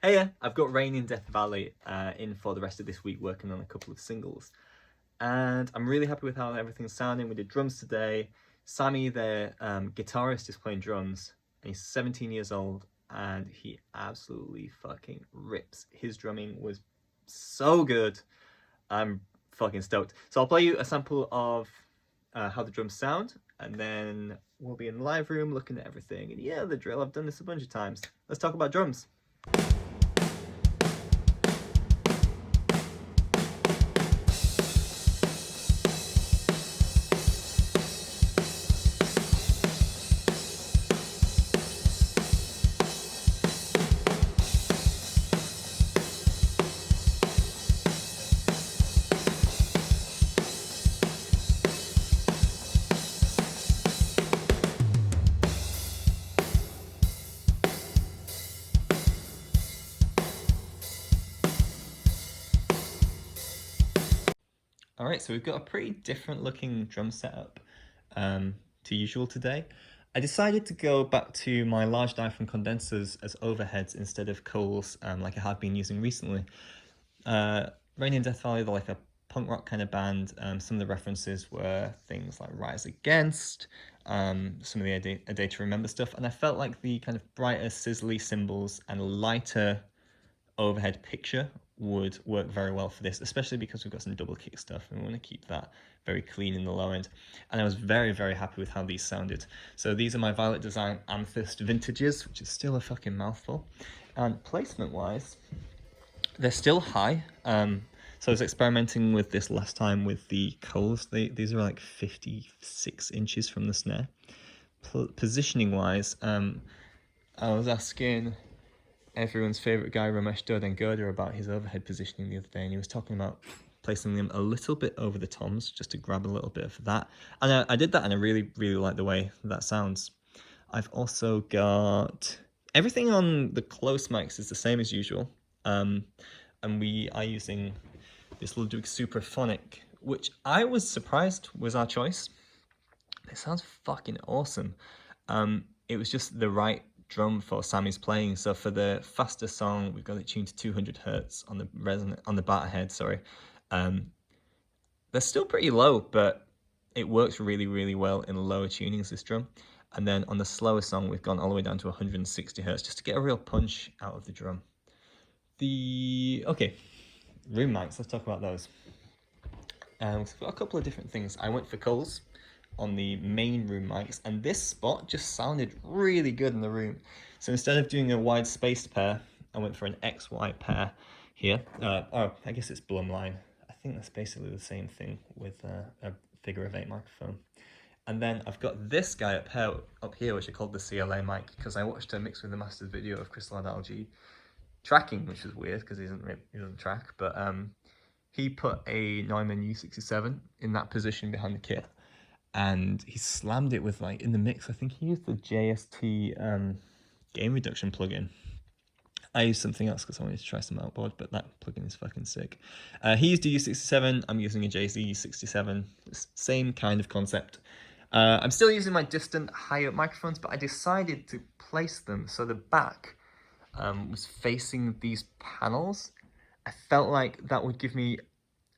Hey, yeah, I've got Rain in Death Valley in for the rest of this week, working on a couple of singles. And I'm really happy with how everything's sounding. We did drums today. Sammy, the guitarist, is playing drums. And he's 17 years old, and he absolutely fucking rips. His drumming was so good. I'm fucking stoked. So I'll play you a sample of how the drums sound, and then we'll be in the live room looking at everything. And yeah, the drill, I've done this a bunch of times. Let's talk about drums. All right, so we've got a pretty different looking drum setup to usual today. I decided to go back to my large diaphragm condensers as overheads instead of Coles like I have been using recently. Rain in Death Valley, they're like a punk rock kind of band. Some of the references were things like Rise Against, some of the A Day to Remember stuff, and I felt like the kind of brighter, sizzly cymbals and lighter overhead picture would work very well for this, especially because we've got some double kick stuff and we want to keep that very clean in the low end. And I was very, very happy with how these sounded. So these are my Violet Design Amethyst Vintages, which is still a fucking mouthful. And placement wise, they're still high. So I was experimenting with this last time with the Coles. These are like 56 inches from the snare. Positioning wise, I was asking everyone's favourite guy, Ramesh Dodengurda, about his overhead positioning the other day, and he was talking about placing them a little bit over the toms just to grab a little bit of that. And I did that, and I really, really like the way that sounds. I've also got everything on the close mics is the same as usual. And we are using this Ludwig Supraphonic, which I was surprised was our choice. It sounds fucking awesome. It was just the right drum for Sammy's playing. So for the faster song, we've got it tuned to 200 hertz on the batter head. Sorry, they're still pretty low, but it works really, really well in lower tunings, this drum. And then on the slower song, we've gone all the way down to 160 hertz just to get a real punch out of the drum. Okay, room mics. Let's talk about those. We've got a couple of different things. I went for Coles on the main room mics, and this spot just sounded really good in the room. So instead of doing a wide spaced pair, I went for an XY pair here. Oh, I guess it's Blumline. I think that's basically the same thing with a figure of 8 microphone. And then I've got this guy up here, which I called the CLA mic, because I watched a Mix with the Masters video of Chris Lardalgi tracking, which is weird because he doesn't track, but he put a Neumann U67 in that position behind the kit, and he slammed it with, like, in the mix, I think he used the JST gain reduction plugin. I used something else because I wanted to try some outboard, but that plugin is fucking sick. He used a U67, I'm using a JZ U67, same kind of concept. I'm still using my distant high-up microphones, but I decided to place them so the back was facing these panels. I felt like that would give me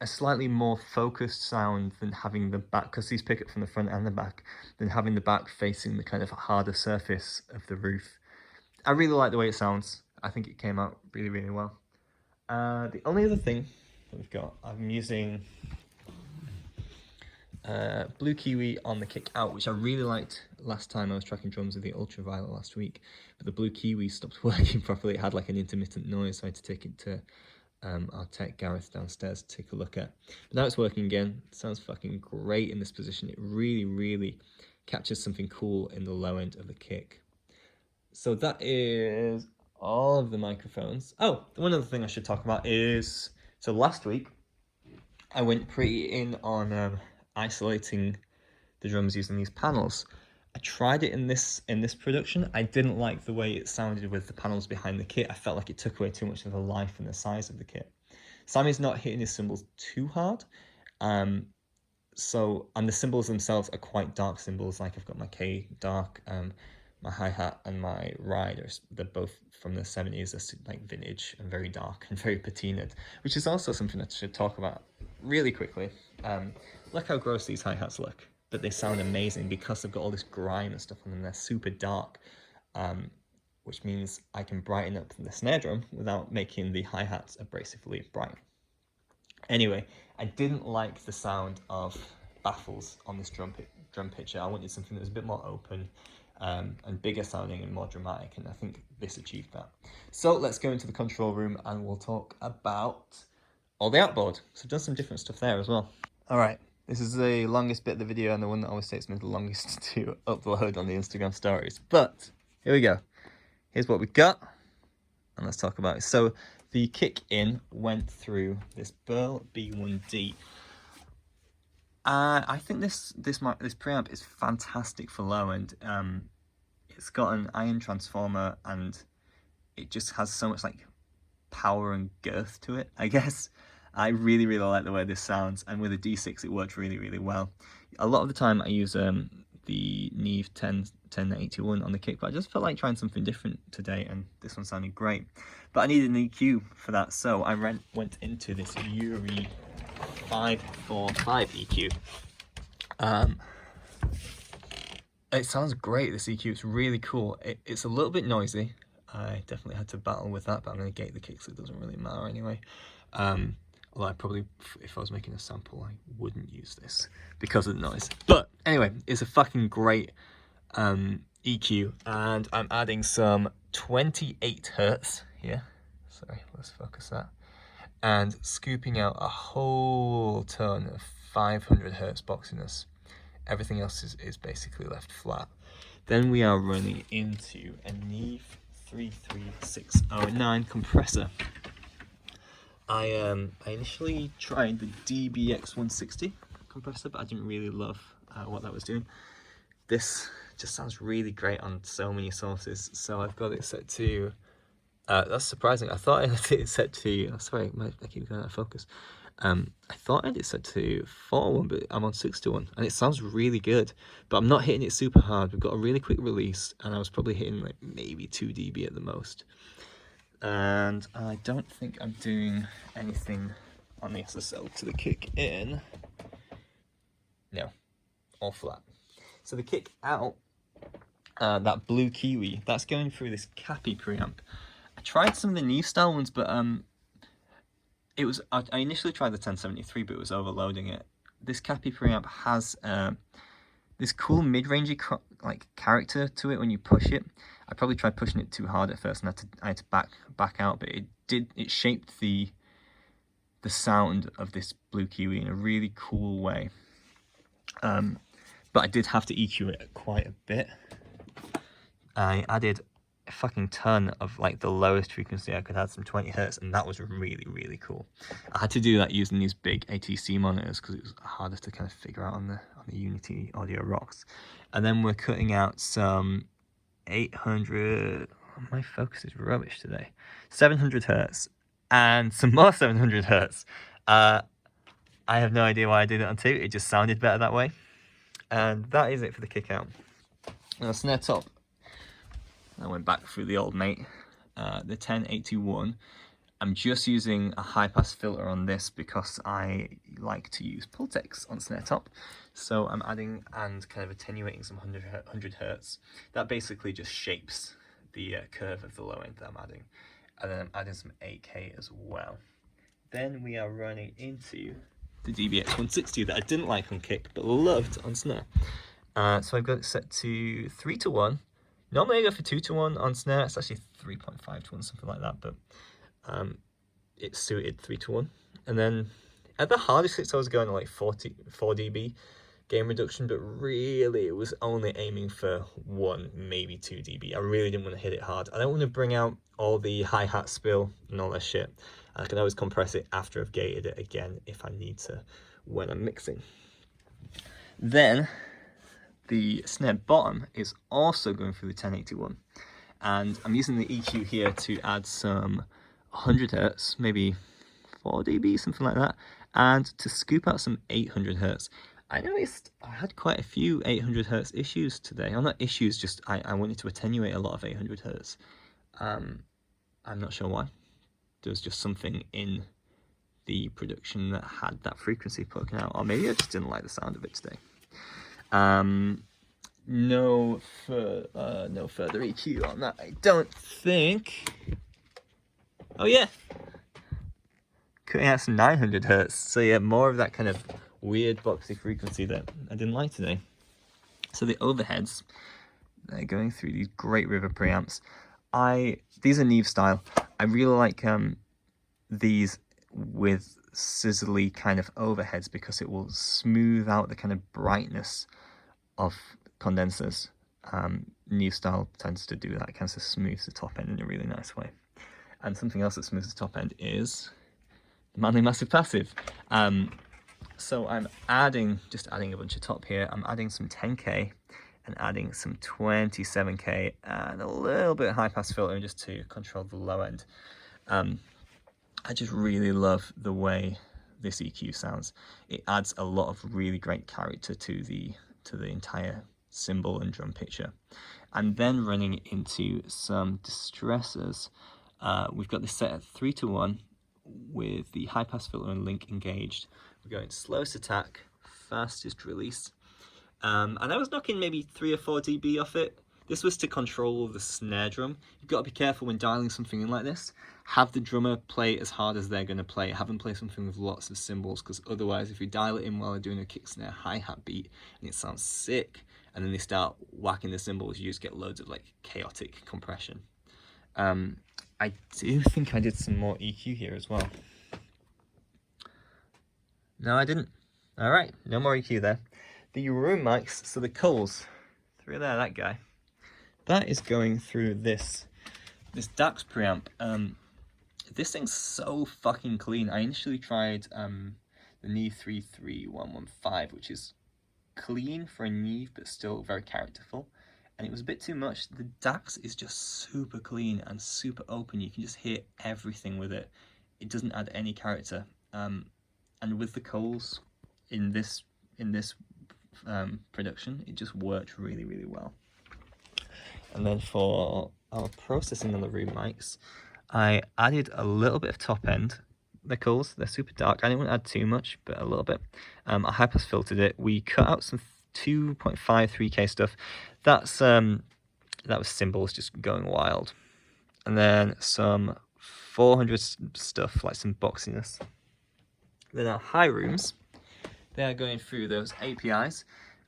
a slightly more focused sound than having the back, because these pick up from the front and the back, than having the back facing the kind of harder surface of the roof. I really like the way it sounds. I think it came out really, really well. The only other thing that we've got, I'm using Blue Kiwi on the kick out, which I really liked last time I was tracking drums with the Ultraviolet last week, but the Blue Kiwi stopped working properly. It had like an intermittent noise, so I had to take it to our tech Gareth downstairs to take a look at. But now it's working again. It sounds fucking great in this position. It really, really captures something cool in the low end of the kick. So that is all of the microphones. Oh, one other thing I should talk about is, so last week I went pretty in on isolating the drums using these panels. I tried it in this production. I didn't like the way it sounded with the panels behind the kit. I felt like it took away too much of the life and the size of the kit. Sammy's not hitting his cymbals too hard. And the cymbals themselves are quite dark cymbals. Like I've got my K dark, my hi-hat and my ride they're both from the 70s. They're like vintage and very dark and very patinaed, which is also something I should talk about really quickly. Look how gross these hi-hats look, but they sound amazing because they've got all this grime and stuff on them. They're super dark, which means I can brighten up the snare drum without making the hi-hats abrasively bright. Anyway, I didn't like the sound of baffles on this drum pitcher. I wanted something that was a bit more open and bigger sounding and more dramatic, and I think this achieved that. So let's go into the control room and we'll talk about all the outboard. So I've done some different stuff there as well. All right, this is the longest bit of the video and the one that always takes me the longest to upload on the Instagram stories. But here we go. Here's what we got, and let's talk about it. So the kick in went through this Burl B1D. I think this preamp is fantastic for low end. It's got an iron transformer and it just has so much like power and girth to it, I guess. I really like the way this sounds, and with a D6 it worked really well. A lot of the time I use the Neve 1081 on the kick, but I just felt like trying something different today, and this one sounded great. But I needed an EQ for that, so I went into this Yuri 545 EQ. It sounds great, this EQ, it's really cool. It's a little bit noisy. I definitely had to battle with that, but I'm going to gate the kick so it doesn't really matter anyway. Although I probably, if I was making a sample, I wouldn't use this because of the noise. But anyway, it's a fucking great EQ, and I'm adding some 28 hertz here. Sorry, let's focus that. And scooping out a whole ton of 500 hertz boxiness. Everything else is basically left flat. Then we are running into a Neve 33609 compressor. I initially tried the DBX160 compressor, but I didn't really love what that was doing. This just sounds really great on so many sources, so I've got it set to, that's surprising, I thought I had it set to, oh, sorry, I keep going out of focus. I thought I had it set to 4:1, but I'm on 6:1, and it sounds really good, but I'm not hitting it super hard. We've got a really quick release, and I was probably hitting like maybe 2 dB at the most. And I don't think I'm doing anything on the SSL to the kick in. No, all flat. So the kick out, that blue Kiwi, that's going through this Cappy preamp. I tried some of the Neve style ones, but it was, I initially tried the 1073, but it was overloading it. This Cappy preamp has this cool mid-rangey like character to it when you push it. I probably tried pushing it too hard at first, and I had to back out, but it shaped the sound of this blue Kiwi in a really cool way. But I did have to EQ it quite a bit. I added a fucking ton of like the lowest frequency I could add, some 20 hertz, and that was really cool. I had to do that using these big ATC monitors because it was harder to kind of figure out on the Unity Audio Rocks. And then we're cutting out some 800, my focus is rubbish today, 700 hertz and some more 700 hertz. I have no idea why I did it on 2, it just sounded better that way. And that is it for the kick out. Now snare top, I went back through the old mate, the 1081. I'm just using a high pass filter on this because I like to use Pultecs on snare top. So I'm adding and kind of attenuating some 100 hertz. That basically just shapes the curve of the low end that I'm adding. And then I'm adding some 8K as well. Then we are running into the DBX160 that I didn't like on kick but loved on snare. So I've got it set to 3:1. Normally I go for 2:1 on snare. It's actually 3.5:1, something like that, but it suited 3:1. And then at the hardest hits I was going to like 4 dB gain reduction, but really it was only aiming for 1, maybe 2 dB. I really didn't want to hit it hard. I don't want to bring out all the hi-hat spill and all that shit. I can always compress it after I've gated it again if I need to when I'm mixing. Then the snare bottom is also going through the 1081, and I'm using the EQ here to add some 100 hertz, maybe 4 dB, something like that, and to scoop out some 800 hertz. I noticed I had quite a few 800 hertz issues today. Or not issues, just I wanted to attenuate a lot of 800 hertz. I'm not sure why. There was just something in the production that had that frequency poking out, or maybe I just didn't like the sound of it today. No further EQ on that, I don't think. Oh yeah, cutting out some 900 hertz. So yeah, more of that kind of weird boxy frequency that I didn't like today. So the overheads, they're going through these great river preamps. These are Neve style. I really like these with sizzly kind of overheads because it will smooth out the kind of brightness of condensers. Neve style tends to do that. It kind of smooths the top end in a really nice way. And something else that smooths the top end is the Manley Massive Passive. So I'm just adding a bunch of top here. I'm adding some 10K and adding some 27K and a little bit of high pass filtering just to control the low end. I just really love the way this EQ sounds. It adds a lot of really great character to the entire cymbal and drum picture. And then running into some distressors. We've got this set at 3:1 with the high pass filter and link engaged. We're going slowest attack, fastest release. And I was knocking maybe 3 or 4 dB off it. This was to control the snare drum. You've got to be careful when dialing something in like this. Have the drummer play as hard as they're going to play. Have them play something with lots of cymbals, because otherwise if you dial it in while they're doing a kick snare hi-hat beat and it sounds sick, and then they start whacking the cymbals, you just get loads of like chaotic compression. I do think I did some more EQ here as well. No, I didn't. All right, no more EQ there. The room mics, so the Coles, through there, that guy, that is going through this DAX preamp. This thing's so fucking clean. I initially tried the Neve 33115, which is clean for a Neve, but still very characterful. And it was a bit too much. The DAX is just super clean and super open. You can just hear everything with it. It doesn't add any character. And with the Coles in this production, it just worked really, really well. And then for our processing on the room mics, I added a little bit of top end. The Coles, they're super dark. I didn't want to add too much, but a little bit. I high pass filtered it. We cut out some 2.53K stuff. That was cymbals just going wild. And then some 400 stuff, like some boxiness. Then our high rooms, they are going through those APIs.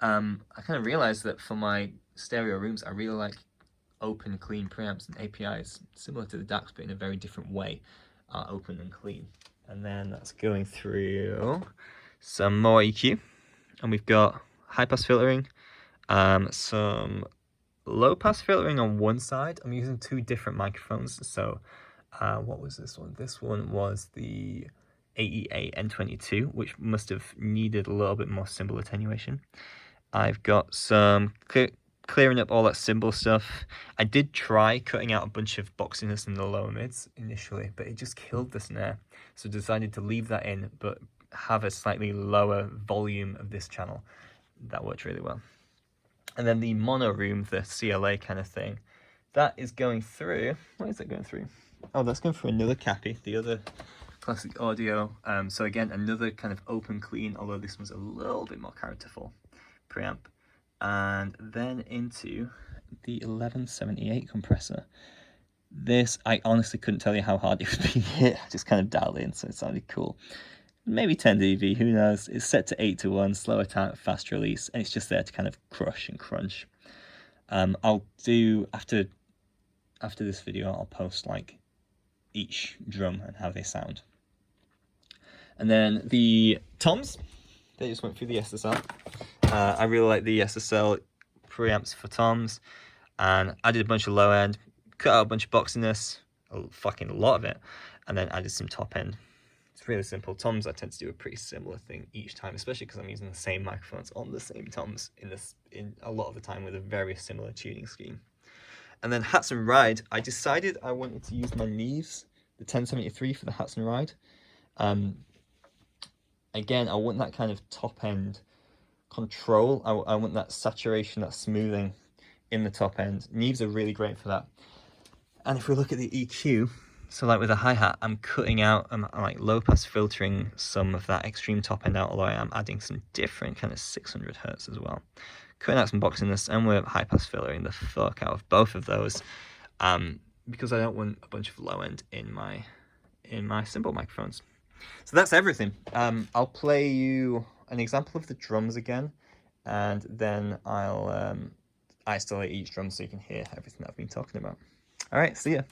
I kind of realized that for my stereo rooms, I really like open, clean preamps and APIs, similar to the DAX, but in a very different way, open and clean. And then that's going through some more EQ, and we've got high pass filtering, some low pass filtering on one side. I'm using 2 different microphones. So what was this one? This one was the AEA N22, which must have needed a little bit more cymbal attenuation. I've got some clearing up all that cymbal stuff. I did try cutting out a bunch of boxiness in the lower mids initially, but it just killed the snare. So I decided to leave that in, but have a slightly lower volume of this channel. That worked really well. And then the mono room, the CLA kind of thing, that is going through, what is it going through? Oh, that's going through another Cappy, the other classic audio. So again, another kind of open, clean, although this one's a little bit more characterful preamp. And then into the 1178 compressor. This, I honestly couldn't tell you how hard it was being hit. I just kind of dialed in, so it sounded cool. Maybe 10 dB, who knows? It's set to 8:1, slow attack, fast release, and it's just there to kind of crush and crunch. I'll do, after this video, I'll post like each drum and how they sound. And then the toms, they just went through the SSL. I really like the SSL preamps for toms, and added a bunch of low end, cut out a bunch of boxiness, a fucking lot of it, and then added some top end. It's really simple. Toms, I tend to do a pretty similar thing each time, especially because I'm using the same microphones on the same toms in a lot of the time with a very similar tuning scheme. And then hats and ride, I decided I wanted to use my Neves, the 1073 for the hats and ride. Again, I want that kind of top end control. I want that saturation, that smoothing in the top end. Neves are really great for that. And if we look at the EQ, so like with a hi-hat, I'm cutting out, I'm like low pass filtering some of that extreme top end out, although I am adding some different kind of 600 hertz as well. Cutting out some boxiness, and we're high pass filtering the fuck out of both of those, because I don't want a bunch of low end in my cymbal microphones. So that's everything. I'll play you an example of the drums again, and then I'll isolate each drum so you can hear everything that I've been talking about. All right, see ya.